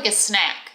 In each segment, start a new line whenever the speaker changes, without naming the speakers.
like a snack.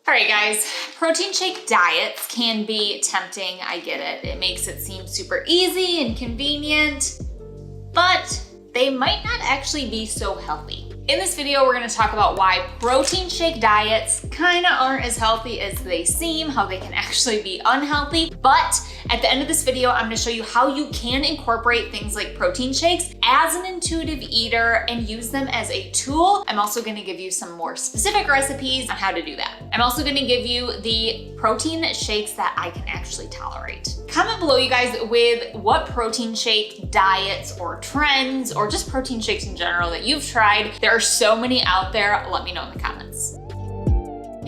All right, guys, protein shake diets can be tempting. I get it. It makes it seem super easy and convenient, but they might not actually be so healthy. In this video, we're gonna talk about why protein shake diets kinda aren't as healthy as they seem, how they can actually be unhealthy. But at the end of this video, I'm gonna show you how you can incorporate things like protein shakes as an intuitive eater and use them as a tool. I'm also gonna give you some more specific recipes on how to do that. I'm also gonna give you the protein shakes that I can actually tolerate. Comment below, you guys, with what protein shake diets or trends or just protein shakes in general that you've tried. There are so many out there. Let me know in the comments.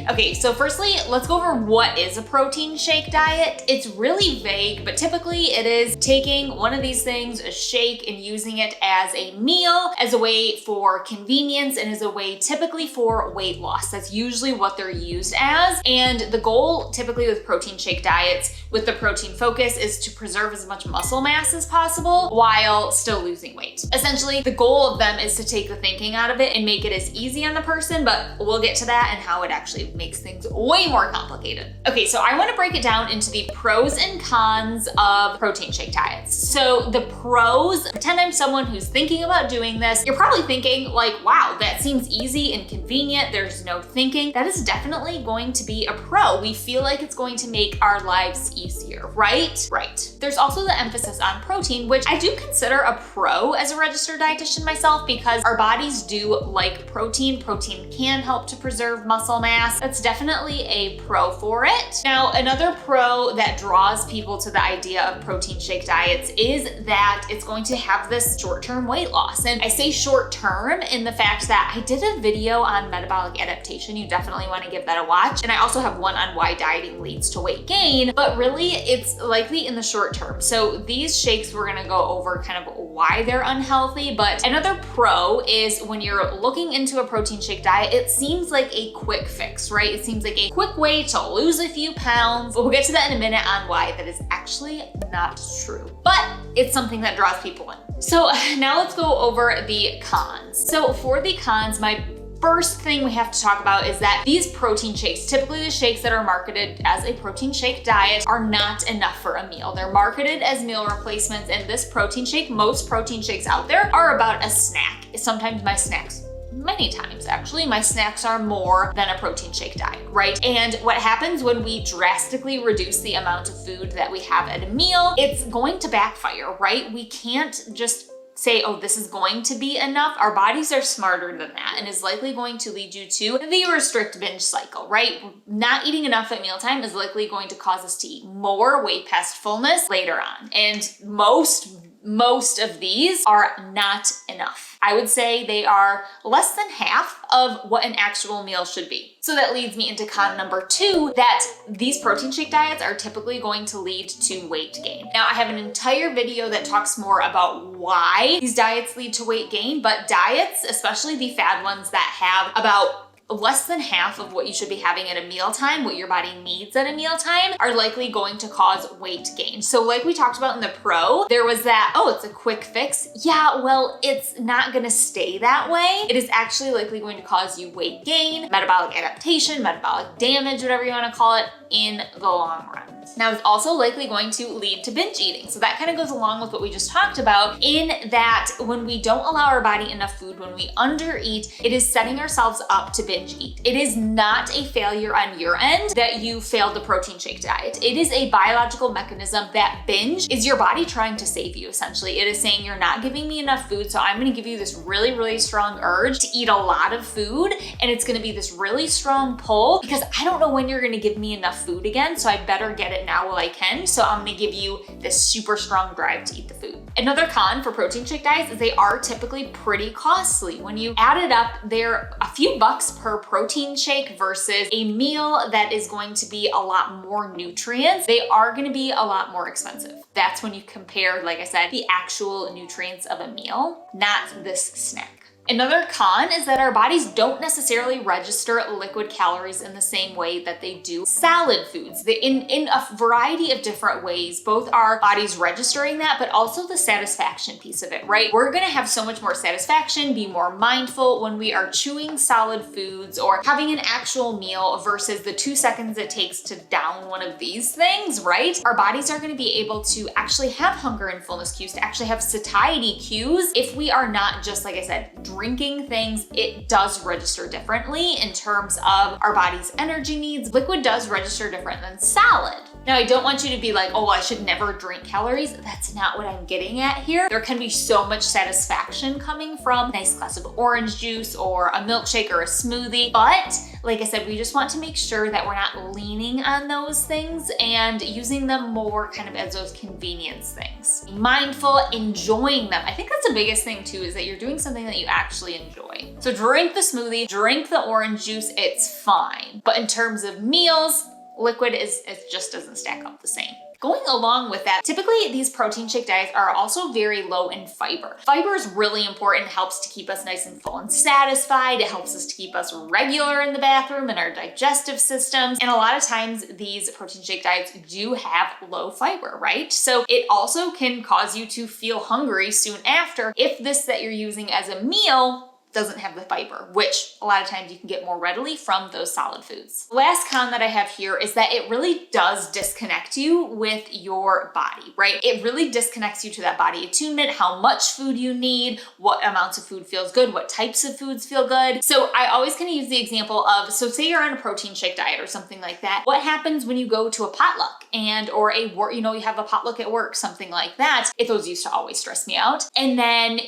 Okay, so firstly, let's go over what is a protein shake diet. It's really vague, but typically it is taking one of these things, a shake, and using it as a meal, as a way for convenience, and as a way typically for weight loss. That's usually what they're used as. And the goal typically with protein shake diets, with the protein focus, is to preserve as much muscle mass as possible while still losing weight. Essentially, the goal of them is to take the thinking out of it and make it as easy on the person, but we'll get to that and how it actually makes things way more complicated. Okay, so I want to break it down into the pros and cons of protein shake diets. So the pros, pretend I'm someone who's thinking about doing this. You're probably thinking like, wow, that seems easy and convenient. There's no thinking. That is definitely going to be a pro. We feel like it's going to make our lives easier, right? Right. There's also the emphasis on protein, which I do consider a pro as a registered dietitian myself, because our bodies do like protein. Protein can help to preserve muscle mass. That's definitely a pro for it. Now, another pro that draws people to the idea of protein shake diets is that it's going to have this short-term weight loss. And I say short-term in the fact that I did a video on metabolic adaptation. You definitely want to give that a watch. And I also have one on why dieting leads to weight gain, but really it's likely in the short term. So these shakes, we're gonna go over kind of why they're unhealthy. But another pro is when you're looking into a protein shake diet, it seems like a quick fix, right? It seems like a quick way to lose a few pounds. But we'll get to that in a minute on why that is actually not true. But it's something that draws people in. So now let's go over the cons. So for the cons, my first thing we have to talk about is that these protein shakes, typically the shakes that are marketed as a protein shake diet, are not enough for a meal. They're marketed as meal replacements, and this protein shake, most protein shakes out there, are about a snack. Sometimes my snacks, many times actually, my snacks are more than a protein shake diet, right? And what happens when we drastically reduce the amount of food that we have at a meal, it's going to backfire, right? We can't just say, oh, this is going to be enough. Our bodies are smarter than that, and is likely going to lead you to the restrict binge cycle, right? Not eating enough at mealtime is likely going to cause us to eat more way past fullness later on. And most of these are not enough. I would say they are less than half of what an actual meal should be. So that leads me into con number 2, that these protein shake diets are typically going to lead to weight gain. Now, I have an entire video that talks more about why these diets lead to weight gain, but diets, especially the fad ones that have about less than half of what you should be having at a mealtime, what your body needs at a mealtime, are likely going to cause weight gain. So like we talked about in the pro, there was that, oh, it's a quick fix. Yeah, well, it's not gonna stay that way. It is actually likely going to cause you weight gain, metabolic adaptation, metabolic damage, whatever you wanna call it, in the long run. Now, it's also likely going to lead to binge eating. So that kind of goes along with what we just talked about, in that when we don't allow our body enough food, when we undereat, it is setting ourselves up to binge eat. It is not a failure on your end that you failed the protein shake diet. It is a biological mechanism. That binge is your body trying to save you, essentially. It is saying, you're not giving me enough food, so I'm gonna give you this really, really strong urge to eat a lot of food, and it's gonna be this really strong pull, because I don't know when you're gonna give me enough food again, so I better get it now while I can. So I'm gonna give you this super strong drive to eat the food. Another con for protein shake diets is they are typically pretty costly. When you add it up, they're a few bucks per protein shake versus a meal that is going to be a lot more nutrients. They are gonna be a lot more expensive. That's when you compare, like I said, the actual nutrients of a meal, not this snack. Another con is that our bodies don't necessarily register liquid calories in the same way that they do solid foods. In a variety of different ways, both our bodies registering that, but also the satisfaction piece of it, right? We're gonna have so much more satisfaction, be more mindful when we are chewing solid foods or having an actual meal versus the 2 seconds it takes to down one of these things, right? Our bodies are gonna be able to actually have hunger and fullness cues, to actually have satiety cues. If we are not just, like I said, drinking things, it does register differently in terms of our body's energy needs. Liquid does register different than solid. Now, I don't want you to be like, oh, well, I should never drink calories. That's not what I'm getting at here. There can be so much satisfaction coming from a nice glass of orange juice or a milkshake or a smoothie. But like I said, we just want to make sure that we're not leaning on those things and using them more kind of as those convenience things. Be mindful, enjoying them. I think that's the biggest thing too, is that you're doing something that you actually enjoy. So drink the smoothie, drink the orange juice, it's fine. But in terms of meals, liquid it just doesn't stack up the same. Going along with that, typically these protein shake diets are also very low in fiber. Fiber is really important, helps to keep us nice and full and satisfied. It helps us to keep us regular in the bathroom and our digestive systems. And a lot of times these protein shake diets do have low fiber, right? So it also can cause you to feel hungry soon after if this that you're using as a meal doesn't have the fiber, which a lot of times you can get more readily from those solid foods. The last con that I have here is that it really does disconnect you with your body, right? It really disconnects you to that body attunement, how much food you need, what amounts of food feels good, what types of foods feel good. So I always kind of use the example of, so say you're on a protein shake diet or something like that. What happens when you go to a potluck or you have a potluck at work, something like that? Those used to always stress me out. And then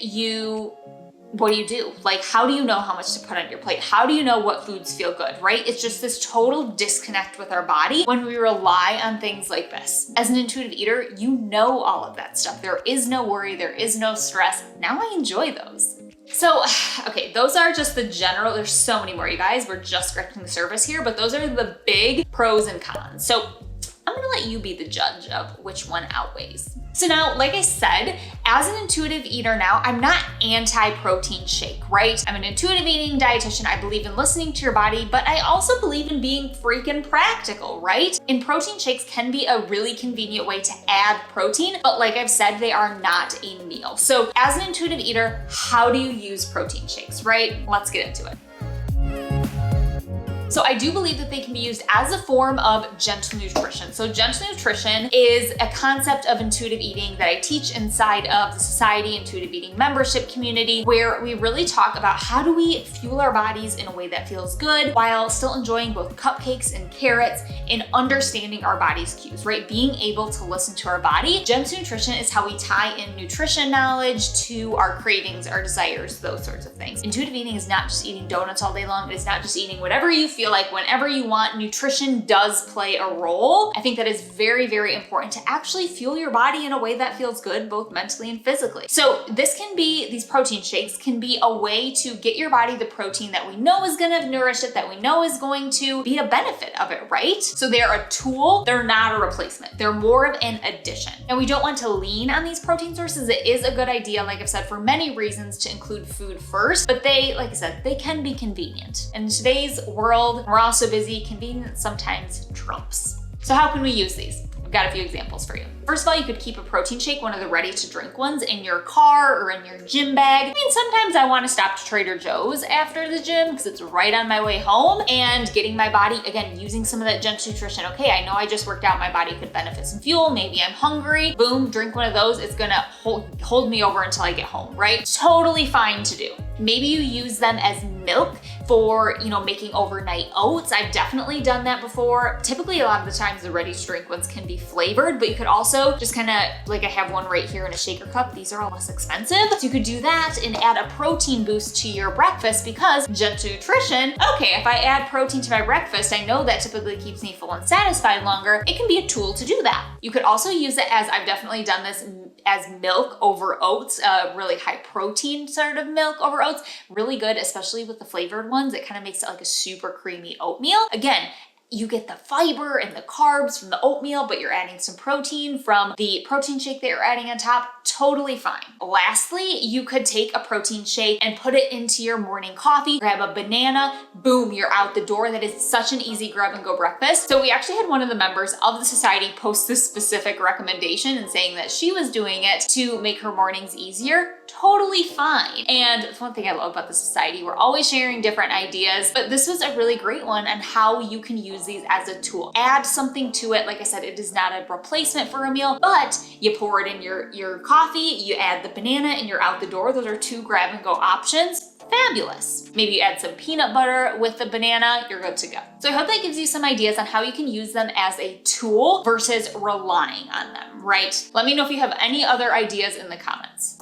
what do? Like, how do you know how much to put on your plate? How do you know what foods feel good, right? It's just this total disconnect with our body when we rely on things like this. As an intuitive eater, you know all of that stuff. There is no worry, there is no stress. Now I enjoy those. So, okay, those are just the general, there's so many more, you guys. We're just scratching the surface here, but those are the big pros and cons. So I'm gonna let you be the judge of which one outweighs. So now, like I said, as an intuitive eater now, I'm not anti-protein shake, right? I'm an intuitive eating dietitian. I believe in listening to your body, but I also believe in being freaking practical, right? And protein shakes can be a really convenient way to add protein, but like I've said, they are not a meal. So as an intuitive eater, how do you use protein shakes, right? Let's get into it. So I do believe that they can be used as a form of gentle nutrition. So gentle nutrition is a concept of intuitive eating that I teach inside of the Society Intuitive Eating membership community, where we really talk about how do we fuel our bodies in a way that feels good while still enjoying both cupcakes and carrots and understanding our body's cues, right? Being able to listen to our body. Gentle nutrition is how we tie in nutrition knowledge to our cravings, our desires, those sorts of things. Intuitive eating is not just eating donuts all day long. It is not just eating whatever you feel like whenever you want. Nutrition does play a role. I think that is very, very important to actually fuel your body in a way that feels good, both mentally and physically. So these protein shakes can be a way to get your body the protein that we know is gonna nourish it, that we know is going to be a benefit of it, right? So they're a tool, they're not a replacement. They're more of an addition. And we don't want to lean on these protein sources. It is a good idea, like I've said, for many reasons to include food first, but they, like I said, they can be convenient. In today's world, we're all so busy, convenience sometimes trumps. So how can we use these? I've got a few examples for you. First of all, you could keep a protein shake, one of the ready to drink ones, in your car or in your gym bag. I mean, sometimes I want to stop to Trader Joe's after the gym because it's right on my way home, and getting my body, again, using some of that gentle nutrition. Okay, I know I just worked out, my body could benefit some fuel, maybe I'm hungry, boom, drink one of those. It's gonna hold me over until I get home, right? Totally fine to do. Maybe you use them as milk for, making overnight oats. I've definitely done that before. Typically, a lot of the times the ready to drink ones can be flavored, but you could also just kind of, like I have one right here in a shaker cup. These are all less expensive. So you could do that and add a protein boost to your breakfast, because gentle nutrition, okay, if I add protein to my breakfast, I know that typically keeps me full and satisfied longer. It can be a tool to do that. You could also use it as, I've definitely done this as milk over oats, really high protein sort of milk over oats. Really good, especially with the flavored ones. It kind of makes it like a super creamy oatmeal. Again, you get the fiber and the carbs from the oatmeal, but you're adding some protein from the protein shake that you're adding on top, totally fine. Lastly, you could take a protein shake and put it into your morning coffee, grab a banana, boom, you're out the door. That is such an easy grab and go breakfast. So we actually had one of the members of the society post this specific recommendation and saying that she was doing it to make her mornings easier. Totally fine. And one thing I love about the society, we're always sharing different ideas, but this was a really great one on how you can use these as a tool. Add something to it. Like I said, it is not a replacement for a meal, but you pour it in your coffee, you add the banana, and you're out the door. Those are 2 grab and go options. Fabulous. Maybe you add some peanut butter with the banana, you're good to go. So I hope that gives you some ideas on how you can use them as a tool versus relying on them, right? Let me know if you have any other ideas in the comments.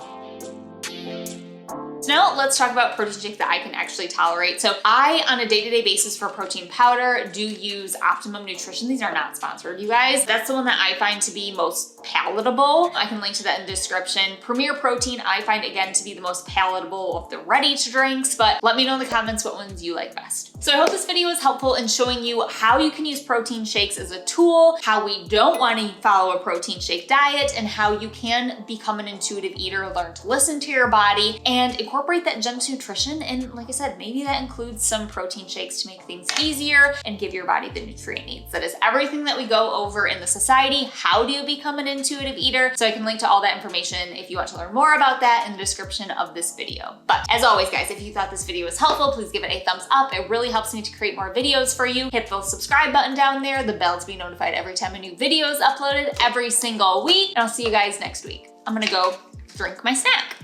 So now let's talk about protein shakes that I can actually tolerate. So I, on a day-to-day basis for protein powder, do use Optimum Nutrition. These are not sponsored, you guys. That's the one that I find to be most palatable. I can link to that in the description. Premier Protein, I find again to be the most palatable of the ready-to drinks, but let me know in the comments what ones you like best. So I hope this video was helpful in showing you how you can use protein shakes as a tool, how we don't want to follow a protein shake diet, and how you can become an intuitive eater, learn to listen to your body, and incorporate that GEMS nutrition. And like I said, maybe that includes some protein shakes to make things easier and give your body the nutrient needs. That is everything that we go over in the society. How do you become an intuitive eater? So I can link to all that information if you want to learn more about that in the description of this video. But as always, guys, if you thought this video was helpful, please give it a thumbs up. It really helps me to create more videos for you. Hit the subscribe button down there, the bell to be notified every time a new video is uploaded every single week. And I'll see you guys next week. I'm gonna go drink my snack.